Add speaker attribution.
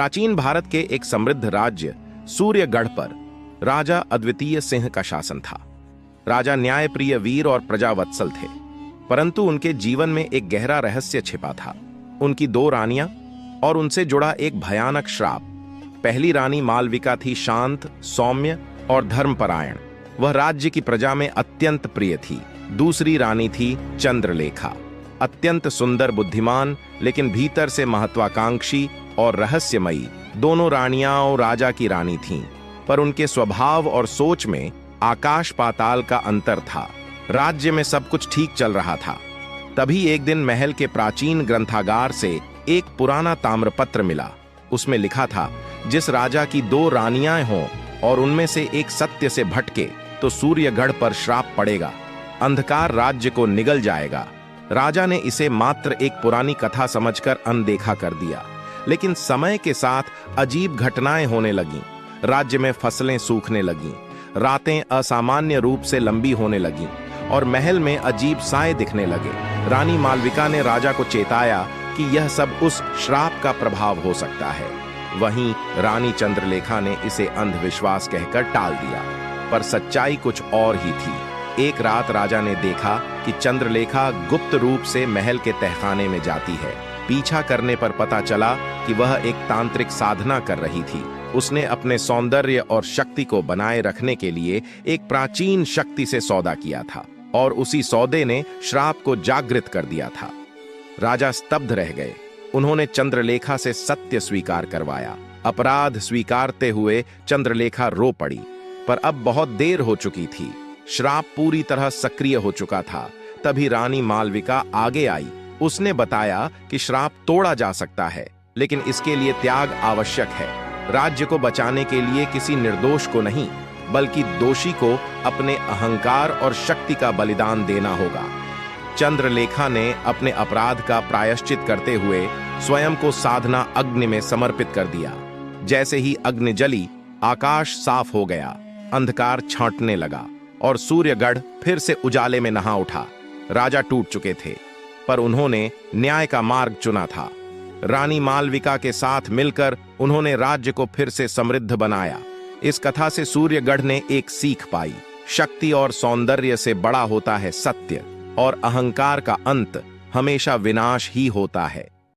Speaker 1: प्राचीन भारत के एक समृद्ध राज्य सूर्यगढ़ पर राजा अद्वितीय सिंह का शासन था। राजा न्यायप्रिय, वीर और प्रजावत्सल थे, परंतु उनके जीवन में एक गहरा रहस्य छिपा था। उनकी 2 रानियां और उनसे जुड़ा एक भयानक श्राप। पहली रानी मालविका थी शांत, सौम्य और धर्मपरायण। वह राज्य की प्रजा में अत्यंत प्रिय थी। दूसरी रानी थी चंद्रलेखा, अत्यंत सुंदर, बुद्धिमान, लेकिन भीतर से महत्वाकांक्षी और रहस्यमयी। दोनों रानियां राजा की रानी थीं, पर उनके स्वभाव और सोच में आकाश पाताल का अंतर था। राज्य में सब कुछ ठीक चल रहा था। तभी एक दिन महल के प्राचीन ग्रंथागार से एक पुराना ताम्रपत्र मिला। उसमें लिखा था, जिस राजा की 2 रानियां हों और उनमें से एक सत्य से भटके तो सूर्यगढ़ पर श्राप पड़ेगा, अंधकार राज्य को निगल जाएगा। राजा ने इसे मात्र एक पुरानी कथा समझकर अनदेखा कर दिया, लेकिन समय के साथ अजीब घटनाएं होने लगीं। राज्य में फसलें सूखने लगीं, रातें असामान्य रूप से लंबी होने लगीं और महल में अजीब साए दिखने लगे। रानी मालविका ने राजा को चेताया कि यह सब उस श्राप का प्रभाव हो सकता है। वहीं रानी चंद्रलेखा ने इसे अंधविश्वास कहकर टाल दिया, पर सच्चाई कुछ और ही थी। एक रात राजा ने देखा कि चंद्रलेखा गुप्त रूप से महल के तहखाने में जाती है। पीछा करने पर पता चला कि वह एक तांत्रिक साधना कर रही थी। उसने अपने सौंदर्य और शक्ति को बनाए रखने के लिए एक प्राचीन शक्ति से सौदा किया था और उसी सौदे ने श्राप को जागृत कर दिया था। राजा स्तब्ध रह गए। उन्होंने चंद्रलेखा से सत्य स्वीकार करवाया। अपराध स्वीकारते हुए चंद्रलेखा रो पड़ी, पर अब बहुत देर हो चुकी थी। श्राप पूरी तरह सक्रिय हो चुका था। तभी रानी मालविका आगे आई। उसने बताया कि श्राप तोड़ा जा सकता है, लेकिन इसके लिए त्याग आवश्यक है। राज्य को बचाने के लिए किसी निर्दोष को नहीं, बल्कि दोषी को अपने अहंकार और शक्ति का बलिदान देना होगा। चंद्रलेखा ने अपने अपराध का प्रायश्चित करते हुए स्वयं को साधना अग्नि में समर्पित कर दिया। जैसे ही अग्नि जली, आकाश साफ हो गया, अंधकार छांटने लगा और सूर्यगढ़ फिर से उजाले में नहा उठा। राजा टूट चुके थे, पर उन्होंने न्याय का मार्ग चुना था। रानी मालविका के साथ मिलकर उन्होंने राज्य को फिर से समृद्ध बनाया। इस कथा से सूर्यगढ़ ने एक सीख पाई, शक्ति और सौंदर्य से बड़ा होता है सत्य, और अहंकार का अंत हमेशा विनाश ही होता है।